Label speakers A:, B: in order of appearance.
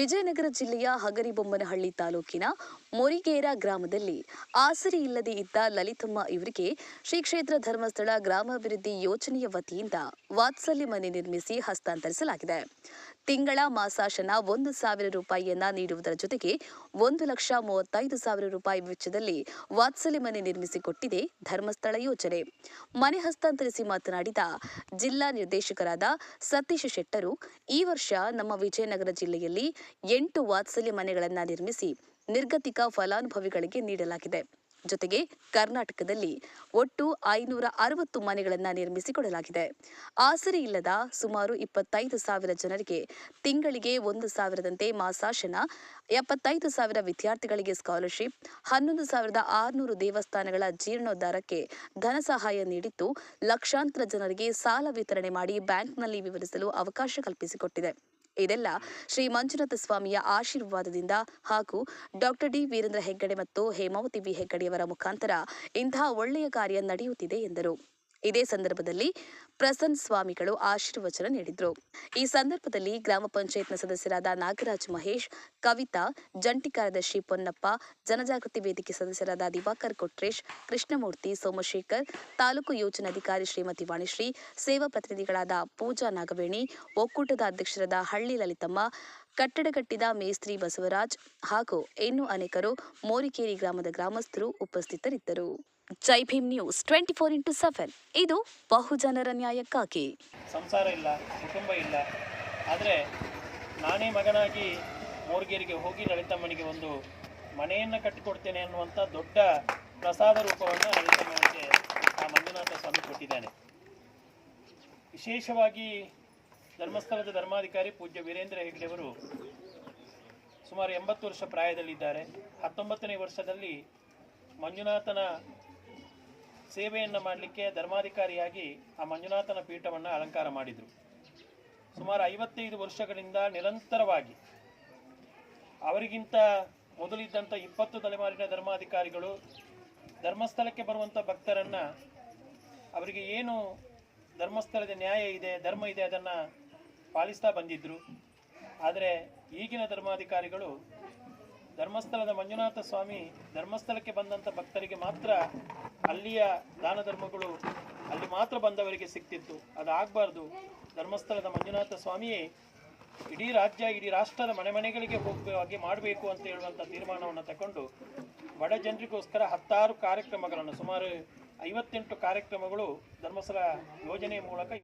A: ವಿಜಯನಗರ ಜಿಲ್ಲೆಯ ಹಗರಿಬೊಮ್ಮನಹಳ್ಳಿ ತಾಲೂಕಿನ ಮೊರಿಗೇರ ಗ್ರಾಮದಲ್ಲಿ ಆಸರೆ ಇಲ್ಲದೆ ಇದ್ದ ಲಲಿತಮ್ಮ ಇವರಿಗೆ ಶ್ರೀ ಕ್ಷೇತ್ರ ಧರ್ಮಸ್ಥಳ ಗ್ರಾಮಾಭಿವೃದ್ಧಿ ಯೋಜನೆಯ ವತಿಯಿಂದ ವಾತ್ಸಲ್ಯ ಮನೆ ನಿರ್ಮಿಸಿ ಹಸ್ತಾಂತರಿಸಲಾಗಿದೆ. ತಿಂಗಳ ಮಾಸಾಶನ 1,000 ರೂಪಾಯಿಯನ್ನ ನೀಡುವುದರ ಜೊತೆಗೆ 1,35,000 ರೂಪಾಯಿ ವೆಚ್ಚದಲ್ಲಿ ವಾತ್ಸಲ್ಯ ಮನೆ ನಿರ್ಮಿಸಿಕೊಟ್ಟಿದೆ ಧರ್ಮಸ್ಥಳ ಯೋಜನೆ. ಮನೆ ಹಸ್ತಾಂತರಿಸಿ ಮಾತನಾಡಿದ ಜಿಲ್ಲಾ ನಿರ್ದೇಶಕರಾದ ಸತೀಶ್ ಶೆಟ್ಟರು, ಈ ವರ್ಷ ನಮ್ಮ ವಿಜಯನಗರ ಜಿಲ್ಲೆಯಲ್ಲಿ 8 ವಾತ್ಸಲ್ಯ ಮನೆಗಳನ್ನು ನಿರ್ಮಿಸಿ ನಿರ್ಗತಿಕ ಫಲಾನುಭವಿಗಳಿಗೆ ನೀಡಲಾಗಿದೆ. ಜೊತೆಗೆ ಕರ್ನಾಟಕದಲ್ಲಿ ಒಟ್ಟು 560 ಮನೆಗಳನ್ನು ನಿರ್ಮಿಸಿಕೊಡಲಾಗಿದೆ. ಆಸರೆ ಇಲ್ಲದ ಸುಮಾರು 25,000 ಜನರಿಗೆ ತಿಂಗಳಿಗೆ 1,000ದಂತೆ ಮಾಸಾಶನ, 75,000 ವಿದ್ಯಾರ್ಥಿಗಳಿಗೆ ಸ್ಕಾಲರ್ಶಿಪ್, 11,600 ದೇವಸ್ಥಾನಗಳ ಜೀರ್ಣೋದ್ಧಾರಕ್ಕೆ ಧನ ಸಹಾಯ ನೀಡಿದ್ದು, ಲಕ್ಷಾಂತರ ಜನರಿಗೆ ಸಾಲ ವಿತರಣೆ ಮಾಡಿ ಬ್ಯಾಂಕ್ನಲ್ಲಿ ವಿವರಿಸಲು ಅವಕಾಶ ಕಲ್ಪಿಸಿಕೊಟ್ಟಿದೆ. ಇದೆಲ್ಲ ಶ್ರೀ ಮಂಜುನಾಥ ಸ್ವಾಮಿಯ ಆಶೀರ್ವಾದದಿಂದ ಹಾಗೂ ಡಾಕ್ಟರ್ ಡಿ ವೀರೇಂದ್ರ ಹೆಗ್ಗಡೆ ಮತ್ತು ಹೇಮಾವತಿ ವಿ ಹೆಗ್ಗಡೆಯವರ ಮುಖಾಂತರ ಇಂತಹ ಒಳ್ಳೆಯ ಕಾರ್ಯ ನಡೆಯುತ್ತಿದೆ ಎಂದರು. ಇದೇ ಸಂದರ್ಭದಲ್ಲಿ ಪ್ರಸನ್ನ ಸ್ವಾಮಿಗಳು ಆಶೀರ್ವಚನ ನೀಡಿದರು. ಈ ಸಂದರ್ಭದಲ್ಲಿ ಗ್ರಾಮ ಪಂಚಾಯತ್ನ ಸದಸ್ಯರಾದ ನಾಗರಾಜ್ ಮಹೇಶ್, ಕವಿತಾ, ಜಂಟಿ ಕಾರ್ಯದರ್ಶಿ ಪೊನ್ನಪ್ಪ, ಜನಜಾಗೃತಿ ವೇದಿಕೆ ಸದಸ್ಯರಾದ ದಿವಾಕರ್ ಕೊಟ್ರೇಶ್, ಕೃಷ್ಣಮೂರ್ತಿ, ಸೋಮಶೇಖರ್, ತಾಲೂಕು ಯೋಜನಾಧಿಕಾರಿ ಶ್ರೀಮತಿ ವಾಣಿಶ್ರೀ, ಸೇವಾ ಪ್ರತಿನಿಧಿಗಳಾದ ಪೂಜಾ ನಾಗವೇಣಿ, ಒಕ್ಕೂಟದ ಅಧ್ಯಕ್ಷರಾದ ಹಳ್ಳಿ ಲಲಿತಮ್ಮ, ಕಟ್ಟಡಗಟ್ಟಿದ ಮೇಸ್ತ್ರಿ ಬಸವರಾಜ್ ಹಾಗೂ ಇನ್ನೂ ಅನೇಕರು ಮೋರಿಕೇರಿ ಗ್ರಾಮದ ಗ್ರಾಮಸ್ಥರು ಉಪಸ್ಥಿತರಿದ್ದರು. ಜೈ ಭೀಮ್ ನ್ಯೂಸ್ 24x7 ಇದು ಬಹುಜನರ ನ್ಯಾಯಕ್ಕಾಗಿ.
B: ಸಂಸಾರ ಇಲ್ಲ, ಕುಟುಂಬ ಇಲ್ಲ, ಆದರೆ ನಾನೇ ಮಗನಾಗಿ ಮೋರಿಗೇರಿಗೆ ಹೋಗಿ ಲಲಿತಮ್ಮನಿಗೆ ಒಂದು ಮನೆಯನ್ನು ಕಟ್ಟಿಕೊಡ್ತೇನೆ ಅನ್ನುವಂಥ ದೊಡ್ಡ ಪ್ರಸಾದ ರೂಪವನ್ನು ಲಲಿತಮ್ಮನಿಗೆ ಆ ಮಂಜುನಾಥ ಸ್ವಾಮಿ ಕೊಟ್ಟಿದ್ದಾನೆ. ವಿಶೇಷವಾಗಿ ಧರ್ಮಸ್ಥಳದ ಧರ್ಮಾಧಿಕಾರಿ ಪೂಜ್ಯ ವೀರೇಂದ್ರ ಹೆಗ್ಗಡೆಯವರು ಸುಮಾರು 80 ವರ್ಷ ಪ್ರಾಯದಲ್ಲಿದ್ದಾರೆ. 19ನೇ ವರ್ಷದಲ್ಲಿ ಮಂಜುನಾಥನ ಸೇವೆಯನ್ನು ಮಾಡಲಿಕ್ಕೆ ಧರ್ಮಾಧಿಕಾರಿಯಾಗಿ ಆ ಮಂಜುನಾಥನ ಪೀಠವನ್ನು ಅಲಂಕಾರ ಮಾಡಿದರು. ಸುಮಾರು 55 ವರ್ಷಗಳಿಂದ ನಿರಂತರವಾಗಿ ಅವರಿಗಿಂತ ಮೊದಲಿದ್ದಂಥ 20 ತಲೆಮಾರಿನ ಧರ್ಮಾಧಿಕಾರಿಗಳು ಧರ್ಮಸ್ಥಳಕ್ಕೆ ಬರುವಂಥ ಭಕ್ತರನ್ನು ಅವರಿಗೆ ಏನು ಧರ್ಮಸ್ಥಳದ ನ್ಯಾಯ ಇದೆ, ಧರ್ಮ ಇದೆ, ಅದನ್ನು ಪಾಲಿಸ್ತಾ ಬಂದಿದ್ದರು. ಆದರೆ ಈಗಿನ ಧರ್ಮಾಧಿಕಾರಿಗಳು ಧರ್ಮಸ್ಥಳದ ಮಂಜುನಾಥ ಸ್ವಾಮಿ ಧರ್ಮಸ್ಥಳಕ್ಕೆ ಬಂದಂಥ ಭಕ್ತರಿಗೆ ಮಾತ್ರ ಅಲ್ಲಿಯ ದಾನ ಧರ್ಮಗಳು ಅಲ್ಲಿ ಮಾತ್ರ ಬಂದವರಿಗೆ ಸಿಗ್ತಿತ್ತು. ಅದಾಗಬಾರ್ದು. ಧರ್ಮಸ್ಥಳದ ಮಂಜುನಾಥ ಸ್ವಾಮಿಯೇ ಇಡೀ ರಾಜ್ಯ, ಇಡೀ ರಾಷ್ಟ್ರದ ಮನೆ ಮನೆಗಳಿಗೆ ಹೋಗುವ ಮಾಡಬೇಕು ಅಂತ ಹೇಳುವಂಥ ತೀರ್ಮಾನವನ್ನು ತಗೊಂಡು ಬಡ ಜನರಿಗೋಸ್ಕರ 16 ಕಾರ್ಯಕ್ರಮಗಳನ್ನು, ಸುಮಾರು 58 ಕಾರ್ಯಕ್ರಮಗಳು ಧರ್ಮಸ್ಥಳ ಯೋಜನೆಯ ಮೂಲಕ